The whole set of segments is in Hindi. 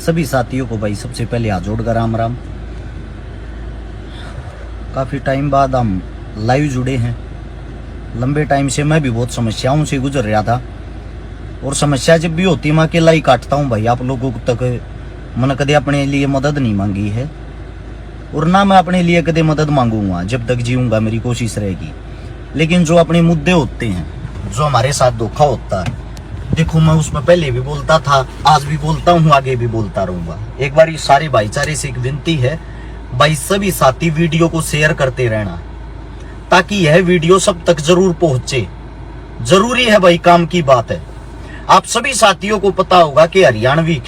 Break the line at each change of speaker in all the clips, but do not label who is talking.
सभी साथियों को भाई सबसे पहले हाथ जोड़कर राम राम। काफ़ी टाइम बाद हम लाइव जुड़े हैं। लंबे टाइम से मैं भी बहुत समस्याओं से गुजर रहा था, और समस्या जब भी होती मैं अकेला ही काटता हूँ भाई। आप लोगों तक मैंने कदे अपने लिए मदद नहीं मांगी है, और ना मैं अपने लिए कदे मदद मांगूंगा। जब तक जीऊंगा मेरी कोशिश रहेगी। लेकिन जो अपने मुद्दे होते हैं, जो हमारे साथ धोखा होता है, देखो मैं उसमें पहले भी बोलता था, आज भी बोलता हूँ, आगे भी बोलता रहूंगा। एक बार सारे भाईचारे से एक विनती है भाई, सभी साथी वीडियो को शेयर करते रहना, ताकि यह वीडियो सब तक जरूर पहुंचे। जरूरी है भाई, काम की बात है। आप सभी साथियों को पता होगा कि हरियाणवी,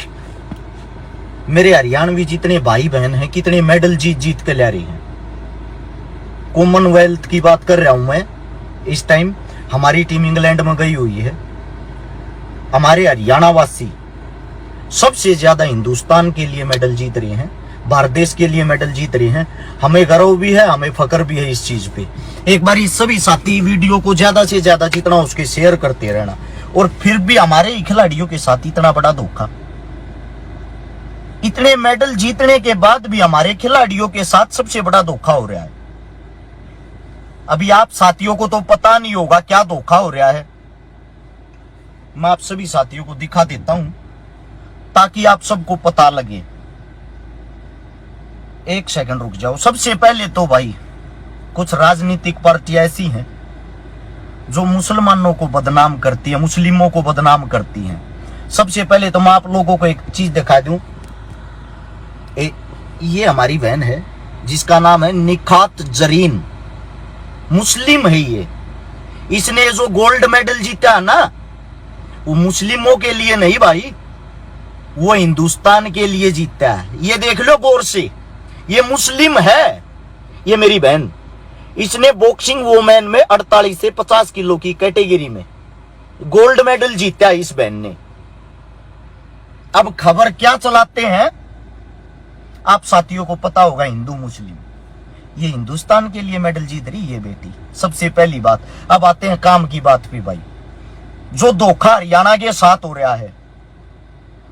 मेरे हरियाणवी जितने भाई बहन हैं, कितने मेडल जीत जीत के ला रहे हैं। कॉमनवेल्थ की बात कर रहा हूं मैं। इस टाइम हमारी टीम इंग्लैंड में गई हुई है। हमारे हरियाणा वासी सबसे ज्यादा हिंदुस्तान के लिए मेडल जीत रहे हैं, भारत देश के लिए मेडल जीत रहे हैं। हमें गर्व भी है, हमें फक्र भी है इस चीज पे। एक बार इस सभी साथी वीडियो को ज्यादा से ज्यादा जितना उसके शेयर करते रहना। और फिर भी हमारे खिलाड़ियों के साथ इतना बड़ा धोखा, इतने मेडल जीतने के बाद भी हमारे खिलाड़ियों के साथ सबसे बड़ा धोखा हो रहा है। अभी आप साथियों को तो पता नहीं होगा क्या धोखा हो रहा है। मैं आप सभी साथियों को दिखा देता हूं, ताकि आप सबको पता लगे। एक सेकंड रुक जाओ। सबसे पहले तो भाई, कुछ राजनीतिक पार्टी ऐसी हैं जो मुसलमानों को बदनाम करती है, मुस्लिमों को बदनाम करती हैं। सबसे पहले तो मैं आप लोगों को एक चीज दिखा दूं। ये हमारी बहन है जिसका नाम है निखात जरीन, मुस्लिम है ये। इसने जो गोल्ड मेडल जीता ना, वो मुस्लिमों के लिए नहीं भाई, वो हिंदुस्तान के लिए जीता है। ये देख लो गौर से, ये मुस्लिम है। ये मेरी बहन, इसने बॉक्सिंग वुमेन में 48 से 50 किलो की कैटेगरी में गोल्ड मेडल जीता है इस बहन ने। अब खबर क्या चलाते हैं आप साथियों को पता होगा, हिंदू मुस्लिम। ये हिंदुस्तान के लिए मेडल जीत रही है बेटी, सबसे पहली बात। अब आते हैं काम की बात पे भाई। जो धोखा हरियाणा के साथ हो रहा है,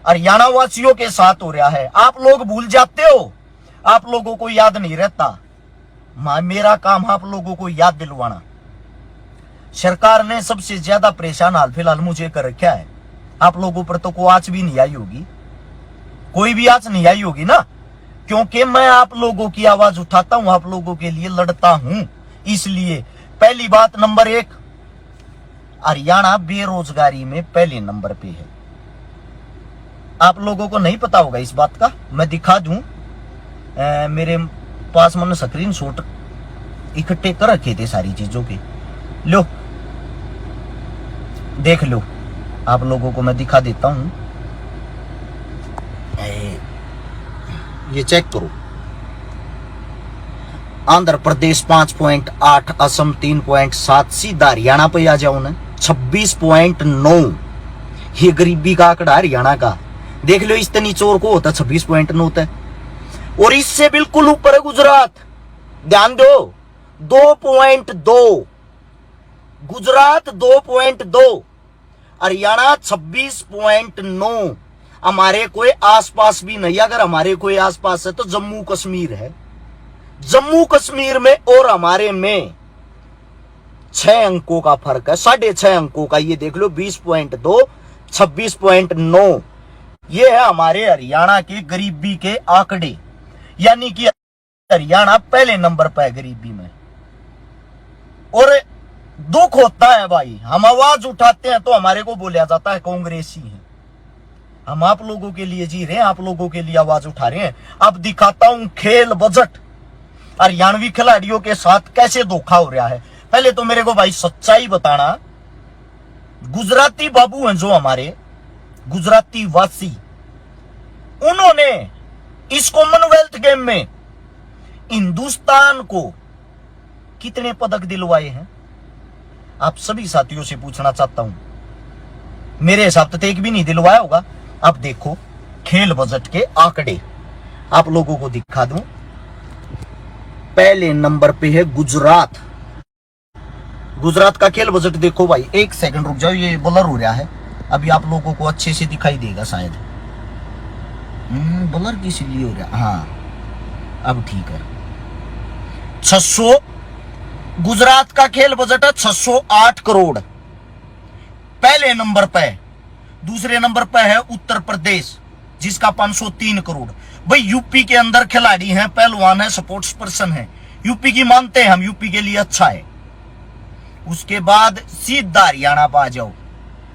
हरियाणा वासियों के साथ हो रहा है, आप लोग भूल जाते हो, आप लोगों को याद नहीं रहता। मेरा काम आप लोगों को याद दिलवाना। सरकार ने सबसे ज्यादा परेशान हाल फिलहाल मुझे कर रखा है। आप लोगों पर तो कोई आंच भी नहीं आई होगी, कोई भी आंच नहीं आई होगी ना, क्योंकि मैं आप लोगों की आवाज उठाता हूं, आप लोगों के लिए लड़ता हूं। इसलिए पहली बात, नंबर 1, हरियाणा बेरोजगारी में पहले नंबर पे है। आप लोगों को नहीं पता होगा इस बात का, मैं दिखा दूं। मेरे पास मैंने स्क्रीन शॉट इकट्ठे कर रखे थे सारी चीजों के। लो देख लो, आप लोगों को मैं दिखा देता हूं। ये चेक करो। आंध्र प्रदेश 5.8, असम 3.7, सीधा हरियाणा पे आ जाओ ना 26.9। ये गरीबी का आंकड़ा हरियाणा का। देख लो, इस तनी चोर को होता 26.9 होता है। और इससे बिल्कुल ऊपर है गुजरात, ध्यान दो, 2.2। गुजरात 2.2, हरियाणा 26.9। हमारे कोई आसपास भी नहीं। अगर हमारे कोई आसपास है तो जम्मू कश्मीर है। जम्मू कश्मीर में और हमारे में 6 अंकों का फर्क है, 6.5 अंकों का। ये देख लो, 20.2, 26.9। ये है हमारे हरियाणा के गरीबी के आंकड़े। यानी कि हरियाणा पहले नंबर पर है गरीबी में। और दुख होता है भाई, हम आवाज उठाते हैं तो हमारे को बोला जाता है कांग्रेसी है। हम आप लोगों के लिए जी रहे हैं, आप लोगों के लिए आवाज उठा रहे हैं। अब दिखाता हूं खेल बजट, हरियाणवी खिलाड़ियों के साथ कैसे धोखा हो रहा है। पहले तो मेरे को भाई सच्चाई बताना। गुजराती बाबू हैं जो हमारे गुजराती वासी, उन्होंने इस कॉमनवेल्थ गेम में हिंदुस्तान को कितने पदक दिलवाए हैं, आप सभी साथियों से पूछना चाहता हूं। मेरे हिसाब से एक भी नहीं दिलवाया होगा। अब देखो खेल बजट के आंकड़े, आप लोगों को दिखा दूं। पहले नंबर पे है गुजरात। गुजरात का खेल बजट देखो भाई। एक सेकंड रुक जाओ, ये ब्लर हो रहा है, अभी आप लोगों को अच्छे से दिखाई देगा शायद। ब्लर किस लिए हो रहा? हाँ अब ठीक है। 600 गुजरात का खेल बजट है 608 करोड़ पहले नंबर पे। दूसरे नंबर पे है उत्तर प्रदेश जिसका 503 करोड़। भाई यूपी के अंदर खिलाड़ी हैं, पहलवान है, स्पोर्ट्स पर्सन है, यूपी की मानते हैं हम, यूपी के लिए अच्छा है। उसके बाद सीधा हरियाणा पर आ जाओ।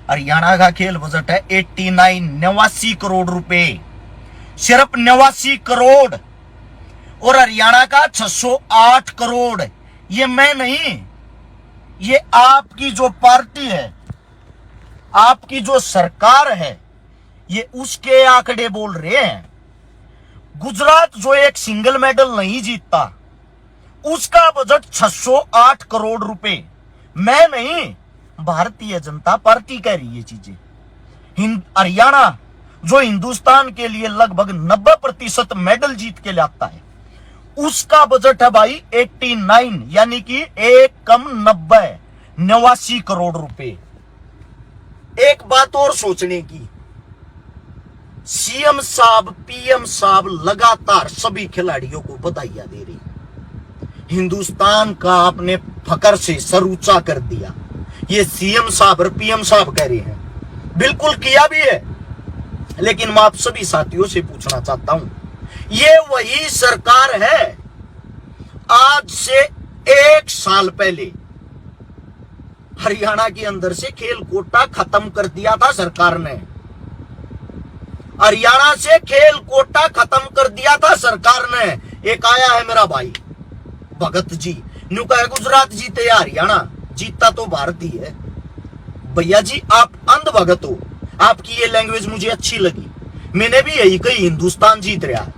हरियाणा का खेल बजट है 89 करोड़ रुपए, सिर्फ 89 करोड़। और हरियाणा का 608 करोड़। ये मैं नहीं, ये आपकी जो पार्टी है, आपकी जो सरकार है, ये उसके आंकड़े बोल रहे हैं। गुजरात जो एक सिंगल मेडल नहीं जीतता, उसका बजट 608 करोड़ रुपए। मैं नहीं, भारतीय जनता पार्टी कह रही है चीजें। हरियाणा जो हिंदुस्तान के लिए लगभग 90% मेडल जीत के लाता है, उसका बजट है भाई 89, यानी कि 89 करोड़ रुपए। एक बात और सोचने की, सीएम साहब, पीएम साहब लगातार सभी खिलाड़ियों को बधाइयां दे रही। हिंदुस्तान का आपने फकर से सर ऊंचा कर दिया, ये सीएम साहब और पीएम साहब कह रहे हैं, बिल्कुल किया भी है। लेकिन मैं आप सभी साथियों से पूछना चाहता हूं, ये वही सरकार है आज से 1 साल पहले हरियाणा के अंदर से खेल कोटा खत्म कर दिया था सरकार ने। हरियाणा से खेल कोटा खत्म कर दिया था सरकार ने। एक आया है मेरा भाई भगत जी, न्यू कहे गुजरात जीते या हरियाणा, जीतता तो भारत ही है। भैया जी आप अंध भगत हो, आपकी ये लैंग्वेज मुझे अच्छी लगी, मैंने भी यही कही, हिंदुस्तान जीत रहा है।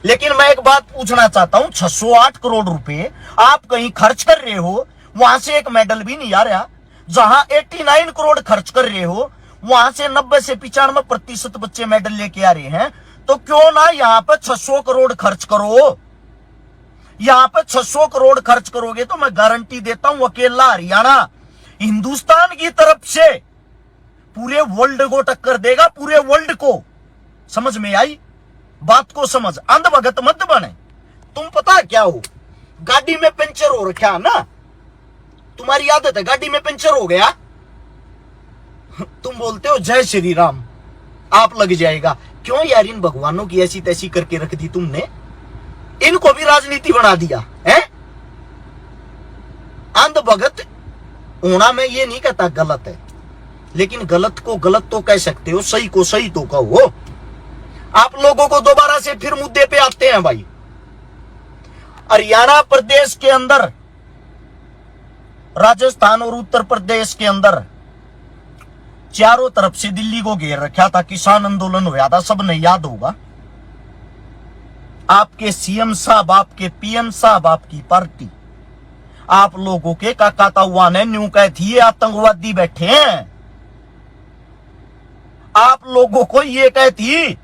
लेकिन मैं एक बात पूछना चाहता हूं, 608 करोड़ रुपए आप कहीं खर्च कर रहे हो, वहां से एक मेडल भी नहीं आ रहा। जहां 89 करोड़ खर्च कर रहे हो, वहां से 90 से 95% बच्चे मेडल लेके आ रहे हैं। तो क्यों ना यहां पर 600 करोड़ खर्च करो। यहां पर 600 करोड़ खर्च करोगे तो मैं गारंटी देता हूं, अकेला हरियाणा हिंदुस्तान की तरफ से पूरे वर्ल्ड को टक्कर देगा, पूरे वर्ल्ड को। समझ में आई बात को? समझ, अंध भगत मत बने। तुम पता क्या हो, गाड़ी में पंचर हो रखा ना, तुम्हारी आदत है, गाड़ी में पंचर हो गया, तुम बोलते हो जय श्री राम, आप लग जाएगा। क्यों यार, इन भगवानों की ऐसी तैसी करके रख दी तुमने, इनको भी राजनीति बना दिया है। अंध भगत होना मैं ये नहीं कहता गलत है, लेकिन गलत को गलत तो कह सकते हो, सही को सही तो कहो। आप लोगों को दोबारा से फिर मुद्दे पे आते हैं भाई। हरियाणा प्रदेश के अंदर, राजस्थान और उत्तर प्रदेश के अंदर चारों तरफ से दिल्ली को घेर रखा था, किसान आंदोलन हुआ था, सबने याद होगा। आपके सीएम साहब, आपके पीएम साहब, आपकी पार्टी, आप लोगों के काकाताउआ ने न्यू कह थी ये आतंकवादी बैठे हैं, आप लोगों को ये कहती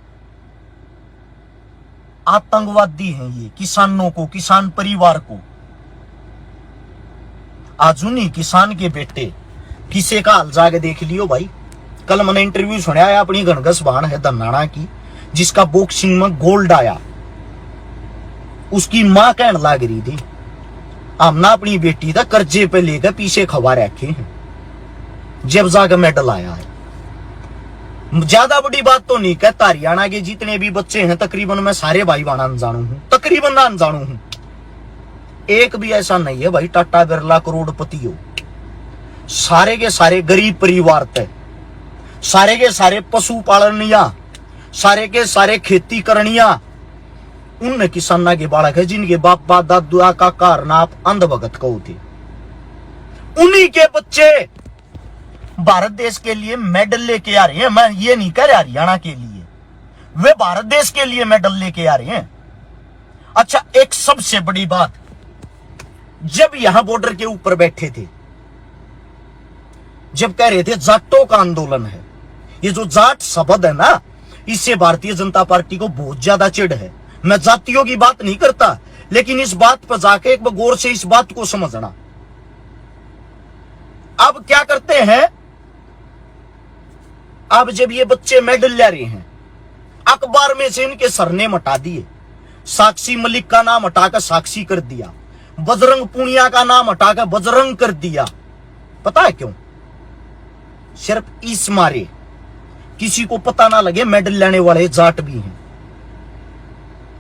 आतंकवादी हैं ये, किसानों को, किसान परिवार को। आजुनी किसान के बेटे किसे का हाल जाके देख लियो भाई। कल मैंने इंटरव्यू सुना है अपनी गणगस बहन है धनाना की, जिसका बॉक्सिंग में गोल्ड आया। उसकी मां कहने लग रही थी हमने अपनी बेटी का कर्जे पे लेकर पीछे खवा रखे हैं, जब जाकर मेडल आया है। ज्यादा बड़ी बात तो नहीं कहता, हरियाणा के जितने भी बच्चे हैं तकरीबन मैं सारे भाई बहन अनजानू हूं, तकरीबन ना अनजानू हूं। एक भी ऐसा नहीं है भाई टाटा बिरला करोड़पति हो। सारे के सारे गरीब परिवार थे, सारे के सारे पशुपालनिया, सारे के सारे खेती करनिया, उन किसाना के बालक है जिनके बाप दादा का कारण आप अंध भगत कहो थे। उन्हीं के बच्चे भारत देश के लिए मेडल लेके आ रहे हैं। मैं ये नहीं कह रहा हरियाणा के लिए, वे भारत देश के लिए मेडल लेके आ रहे हैं। अच्छा, एक सबसे बड़ी बात, जब यहां बॉर्डर के ऊपर बैठे थे, जब कह रहे थे जाटों का आंदोलन है, ये जो जाट शब्द है ना, इससे भारतीय जनता पार्टी को बहुत ज्यादा चिढ़ है। मैं जातियों की बात नहीं करता, लेकिन इस बात पर जाके एक बार गौर से इस बात को समझना। अब क्या करते हैं, अब जब ये बच्चे मेडल ले रहे हैं, अखबार में से इनके सरनेम हटा दिए, साक्षी मलिक का नाम हटाकर साक्षी कर दिया, बजरंग पुनिया का नाम हटाकर बजरंग कर दिया। पता है क्यों? सिर्फ इस मारे किसी को पता ना लगे मेडल लेने वाले जाट भी हैं।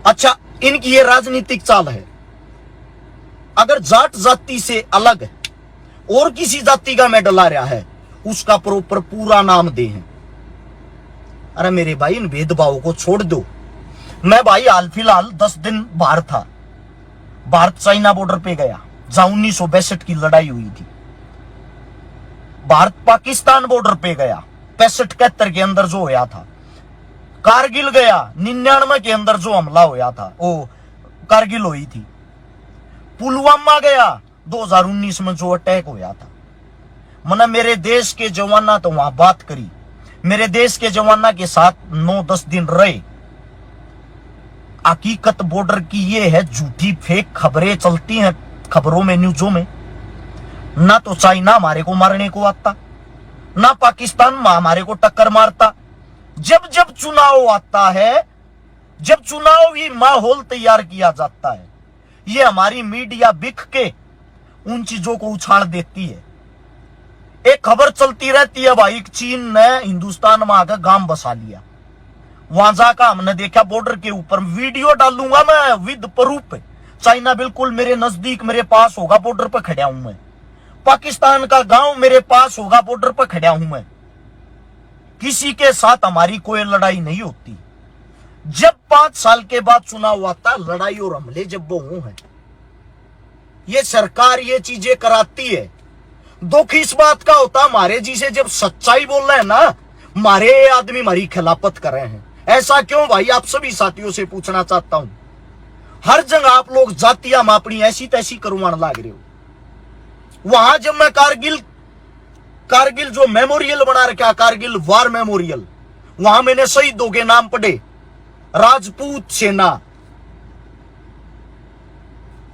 अच्छा, इनकी ये राजनीतिक चाल है, अगर जाट जाति से अलग और किसी जाति का मेडल आ रहा है उसका प्रॉपर पूरा नाम दे हैं। अरे मेरे भाई, इन भेदभाव को छोड़ दो। मैं भाई हाल फिलहाल 10 दिन बाहर था, भारत चाइना बॉर्डर पे गया जहां 1962 की लड़ाई हुई थी। भारत पाकिस्तान बॉर्डर पे गया 65-71 के अंदर जो होया था। कारगिल गया 99 के अंदर जो हमला होया था, वो कारगिल हुई थी। पुलवामा गया 2019 में जो अटैक होया था। मना मेरे देश के जवाना तो वहां बात करी, मेरे देश के जवाना के साथ 9-10 दिन रहे। हकीकत बॉर्डर की ये है, झूठी फेक खबरें चलती हैं खबरों में, न्यूज़ों में। ना तो चाइना हमारे को मारने को आता, ना पाकिस्तान हमारे को टक्कर मारता। जब जब चुनाव आता है, जब चुनावी माहौल तैयार किया जाता है, ये हमारी मीडिया बिक के उन चीजों को उछाल देती है। एक खबर चलती रहती है भाई, चीन ने हिंदुस्तान में आकर गांव बसा लिया। वहां जाकर हमने देखा बॉर्डर के ऊपर, वीडियो डालूंगा मैं विद प्रूफ। चाइना बिल्कुल मेरे नजदीक, मेरे पास होगा, बॉर्डर पर खड़ा हूं मैं। पाकिस्तान का गांव मेरे पास होगा, बॉर्डर पर खड़ा हूं मैं। किसी के साथ हमारी कोई लड़ाई नहीं होती। जब 5 साल के बाद चुनाव आता, लड़ाई और हमले जब वो हैं, ये सरकार ये चीजें कराती है। दुख इस बात का होता, हमारे जी से जब सच्चाई बोल रहे हैं ना, हमारे आदमी हमारी खिलाफत कर रहे हैं। ऐसा क्यों भाई? आप सभी साथियों से पूछना चाहता हूं। हर जगह आप लोग जातियां में अपनी ऐसी तैसी करवाने लग रहे हो। वहां जब मैं कारगिल जो मेमोरियल बना रखा, कारगिल वार मेमोरियल, वहां मैंने शहीदों के नाम पढ़े। राजपूत सेना,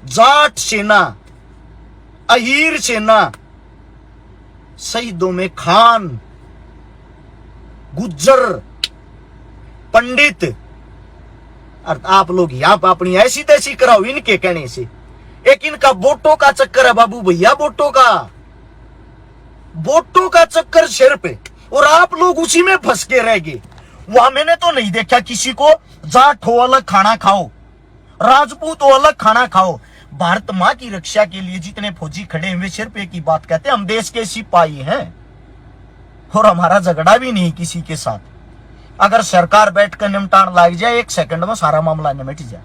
जाट सेना, अहीर सेना, शहीदों में खान, गुज्जर, पंडित। आप लोग यहां पर अपनी ऐसी तैसी कराओ इनके कहने से। एक इनका वोटों का चक्कर है बाबू भैया, वोटों का चक्कर सिर पे, और आप लोग उसी में फंस के रह गए। वहां मैंने तो नहीं देखा किसी को जाट हो अलग खाना खाओ, राजपूत हो अलग खाना खाओ। भारत मां की रक्षा के लिए जितने फौजी खड़े हैं वे सिर्फ एक ही बात कहते हैं, हम देश के सिपाही हैं और हमारा झगड़ा भी नहीं किसी के साथ। अगर सरकार बैठकर निपटान लग जाए, 1 सेकंड में सारा मामला निपट जाए।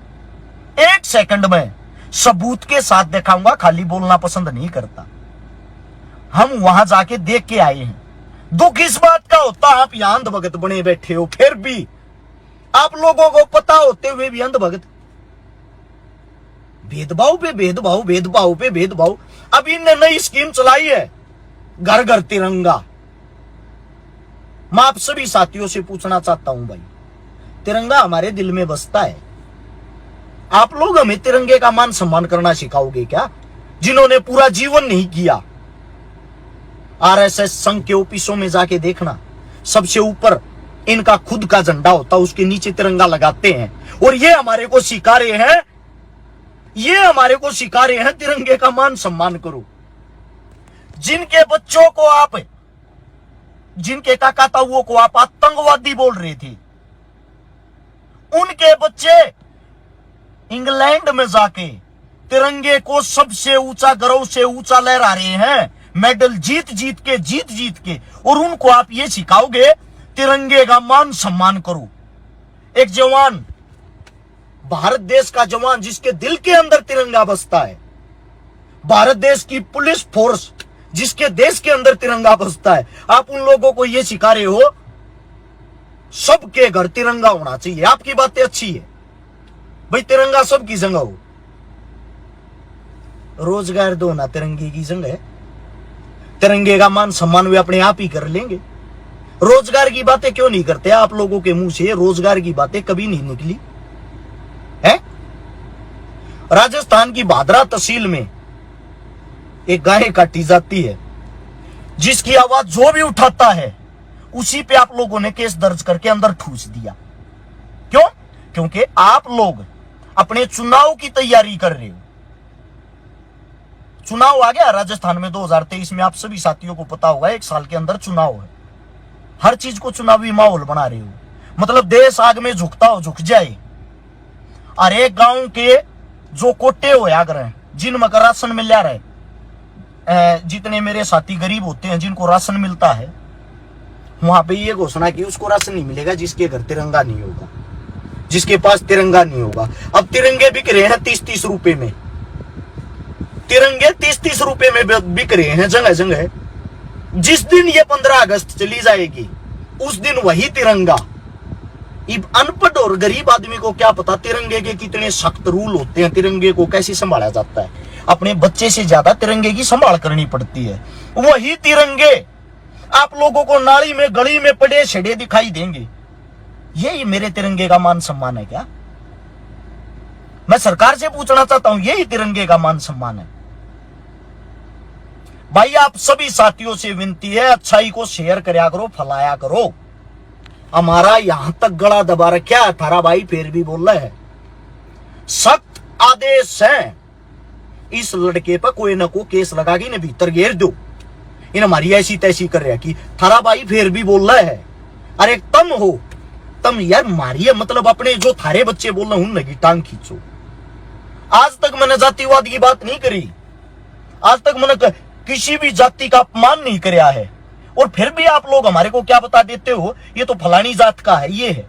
1 सेकंड में सबूत के साथ दिखाऊंगा, खाली बोलना पसंद नहीं करता। हम वहां जाके देख के आए हैं। दुख इस बात का होता, आप यहां अंधभगत बने बैठे हो, फिर भी आप लोगों को पता होते हुए भी अंधभगत। भेदभाव पे भेदभाव, भेदभाव पे भेदभाव। अब इनने नई स्कीम चलाई है, घर घर तिरंगा। मैं आप सभी साथियों से पूछना चाहता हूं भाई, तिरंगा हमारे दिल में बसता है। आप लोग हमें तिरंगे का मान सम्मान करना सिखाओगे क्या, जिन्होंने पूरा जीवन नहीं किया? आरएसएस संघ के ऑफिसों में जाके देखना, सबसे ऊपर इनका खुद का झंडा होता, उसके नीचे तिरंगा लगाते हैं। और ये हमारे को सिखा रहे हैं, तिरंगे का मान सम्मान करो। जिनके बच्चों को आप, जिनके काका ताऊओं को आप आतंकवादी बोल रहे थे, उनके बच्चे इंग्लैंड में जाके तिरंगे को सबसे ऊंचा, गर्व से ऊंचा लहरा रहे हैं, मेडल जीत जीत के। और उनको आप ये सिखाओगे तिरंगे का मान सम्मान करो। एक जवान, भारत देश का जवान जिसके दिल के अंदर तिरंगा बसता है, भारत देश की पुलिस फोर्स जिसके देश के अंदर तिरंगा बसता है, आप उन लोगों को यह सिखा रहे हो सबके घर तिरंगा होना चाहिए। आपकी बातें अच्छी है भाई, तिरंगा सबकी जगह हो, रोजगार दो ना तिरंगे की जगह है। तिरंगे का मान सम्मान वे अपने आप ही कर लेंगे। रोजगार की बातें क्यों नहीं करते आप लोगों के मुंह से? रोजगार की बातें कभी नहीं निकली है। राजस्थान की भादरा तहसील में एक गाय काटी जाती है, जिसकी आवाज जो भी उठाता है उसी पे आप लोगों ने केस दर्ज करके अंदर ठूस दिया। क्योंकि आप लोग अपने चुनाव की तैयारी कर रहे हो। चुनाव आ गया राजस्थान में 2023 में, आप सभी साथियों को पता होगा, 1 साल के अंदर चुनाव है। हर चीज को चुनावी माहौल बना रहे हो, मतलब देश आग में झुकता हो झुक जाए। और एक गांव के जो कोटे होया करे, जिनमें का राशन मिल जा रहा है, जितने मेरे साथी गरीब होते हैं जिनको राशन मिलता है, वहां पे ये घोषणा की उसको राशन नहीं मिलेगा जिसके घर तिरंगा नहीं होगा, जिसके पास तिरंगा नहीं होगा। अब तिरंगे बिक रहे हैं 30-30 रुपए में, तिरंगे 30-30 रुपए में बिक रहे हैं जगह जगह। जिस दिन ये 15 अगस्त चली जाएगी उस दिन वही तिरंगा। अनपढ़ और गरीब आदमी को क्या पता तिरंगे के कितने सख्त रूल होते हैं, तिरंगे को कैसे संभाला जाता है। अपने बच्चे से ज्यादा तिरंगे की संभाल करनी पड़ती है। वही तिरंगे आप लोगों को नाली में गली में पड़े छड़े दिखाई देंगे। यही मेरे तिरंगे का मान सम्मान है क्या? मैं सरकार से पूछना चाहता हूं, यही तिरंगे का मान सम्मान है? भाई आप सभी साथियों से विनती है, अच्छाई को शेयर करया करो, फैलाया करो। हमारा यहां तक गला दबा रखा है, थारा भाई फिर भी बोल रहे हैं। सख्त आदेश है, इस लड़के पर कोई ना कोई केस लगा के इन्हें भीतर घेर दो। इन हमारी ऐसी तैसी कर रहा कि थारा भाई फिर भी बोल रहा है। अरे तुम हो, तुम यार मारिए, मतलब अपने जो थारे बच्चे बोल रहे उन लगी टांग खींचो। आज तक मैंने जातिवाद की बात नहीं करी, आज तक मैंने किसी भी जाति का अपमान नहीं कराया है। और फिर भी आप लोग हमारे को क्या बता देते हो, ये तो फलानी जात का है, ये है।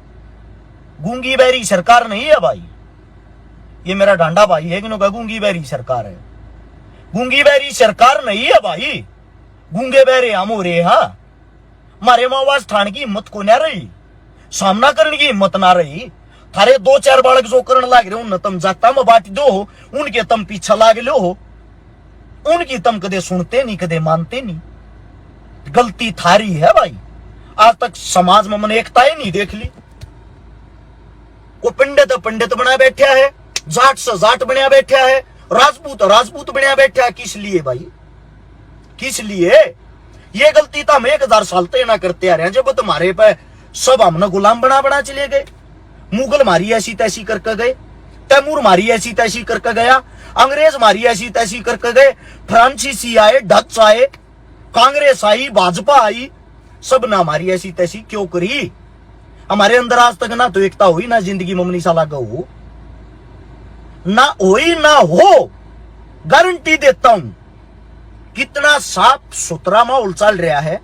गूंगी बहरी सरकार नहीं है भाई, ये मेरा डांडा भाई है कि गूंगी बहरी सरकार है। गूंगी बहरी सरकार नहीं है भाई, गूंगे बहरे हम हो रहे। हाँ, मारे मावास ठान की हिम्मत को ना रही, सामना करने की हिम्मत ना रही। थारे 2-4 बालक जो करण लाग रहे हो तम जाता में बांट दो हो, उनके तम पीछा लाग लो हो, उनकी तम कदे सुनते नहीं, कदे मानते नहीं। गलती थारी है भाई। आज तक समाज में मैंने एकता ही नहीं देख ली। को पंडित बना बैठा है, जाट से जाट बना बैठा है, राजपूत बना बैठा है। किस लिए भाई, किस लिए? ये गलती तो हम 1000 साल तक ना करते आ रहे हैं। जब तुम्हारे पे सब हमने गुलाम बना चले गए। मुगल मारी ऐसी तैसी करके गए, तैमूर मारी ऐसी तैसी करके गया, अंग्रेज मारी ऐसी तैसी करके गए, फ्रांसीसी आए, डच आए, कांग्रेस आई, भाजपा आई, सब ना हमारी ऐसी तैसी क्यों करी? हमारे अंदर आज तक ना तो एकता हुई, ना जिंदगी में मनीषा लागा हो, ना हुई ना हो। गारंटी देता हूं, कितना साफ सुथरा माहौल चल रहा है।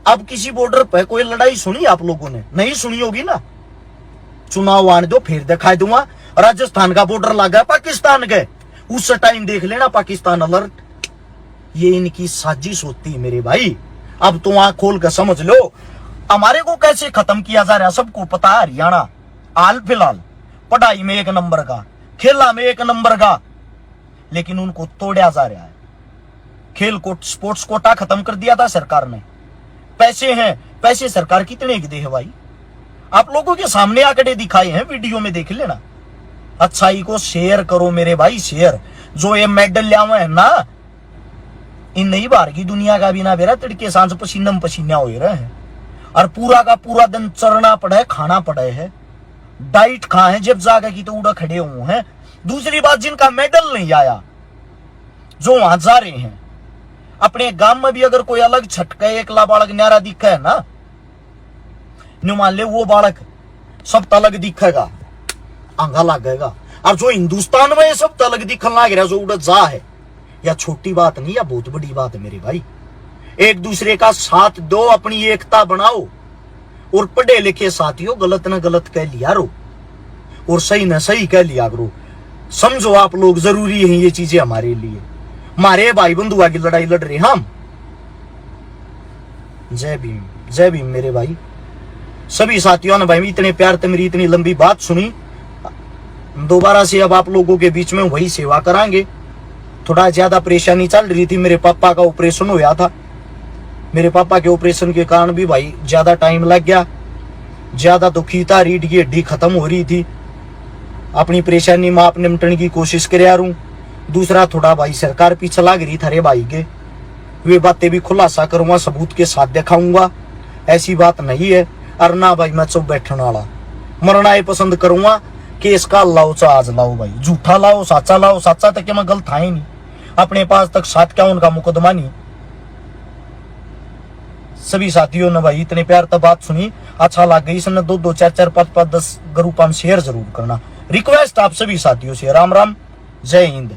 अब किसी बॉर्डर पर कोई लड़ाई सुनी आप लोगों ने? नहीं सुनी होगी ना। चुनाव आने दो, फिर दिखाई दूंगा। राजस्थान का बॉर्डर लगा पाकिस्तान के, उस टाइम देख लेना पाकिस्तान अलर्ट। ये इनकी साजिश होती है मेरे भाई। अब तो आंख खोल कर समझ लो हमारे को कैसे खत्म किया जा रहा है। सबको पता है हरियाणा हाल फिलहाल पढ़ाई में 1 नंबर का, खेला में 1 नंबर का, लेकिन उनको तोड़ा जा रहा है। खेल को स्पोर्ट्स कोटा खत्म कर दिया था सरकार ने। पैसे हैं, पैसे सरकार कितने की दे है भाई? आप लोगों के सामने आंकड़े दिखाए हैं, वीडियो में देख लेना। अच्छाई को शेयर करो मेरे भाई, शेयर। जो ये मेडल लिया हुआ है ना, इन नई बार की दुनिया का बिना बेरा तड़के सांझ पसीनम पसीना हो रहे हैं। और पूरा का पूरा दिन चरना पड़ा है, खाना पड़ा है, डाइट खा है, जब जागा की तो उड़ा खड़े हुए हैं। दूसरी बात, जिनका मेडल नहीं आया, जो वहां जा रहे हैं, अपने गांव में भी अगर कोई अलग छटका एकला बालक न्यारा दिखा है ना, न्यू मान ले वो बालक सब तलग दिखेगा, आंगा लगेगा। और जो हिंदुस्तान में ये सब तलग दिखने लग रहा, जो उड़ा जा है, या छोटी बात नहीं, या बहुत बड़ी बात है मेरे भाई। एक दूसरे का साथ दो, अपनी एकता बनाओ। और पढ़े लिखे साथियों, गलत न गलत कह लिया रो, और सही न सही कह लिया करो। समझो आप लोग, जरूरी है ये चीजें हमारे लिए। हमारे भाई बंधुआ की लड़ाई लड़ रहे हम। जय भीम, जय भीम मेरे भाई। सभी साथियों ने भाई इतने प्यार से मेरी इतनी लंबी बात सुनी। दोबारा से अब आप लोगों के बीच में वही सेवा करांगे। थोड़ा ज्यादा परेशानी चल रही थी, मेरे पापा का ऑपरेशन हुआ था। मेरे पापा के ऑपरेशन के कारण भी भाई ज्यादा टाइम लग गया, ज्यादा दुखी था, रीढ़ की हड्डी खत्म हो रही थी। अपनी परेशानी में आप निपटने की कोशिश कर रहा हूं। दूसरा, थोड़ा भाई सरकार पीछे लग रही थारे भाई के, वे बातें भी खुलासा करूंगा, सबूत के साथ दिखाऊंगा। ऐसी बात नहीं है। और ना भाई मैं चुप बैठने वाला, मरना ही पसंद करूंगा। केस का लाओ चाहे आज लाओ भाई, झूठा लाओ साचा तक मैं गलत था ही नहीं, अपने पास तक 57 का मुकदमा नहीं। सभी साथियों ने भाई इतने प्यार तक बात सुनी, अच्छा लग गई, इसने 2 4 4 5 5 10 ग्रुप में शेयर जरूर करना, रिक्वेस्ट आप सभी साथियों से। राम राम, जय हिंद।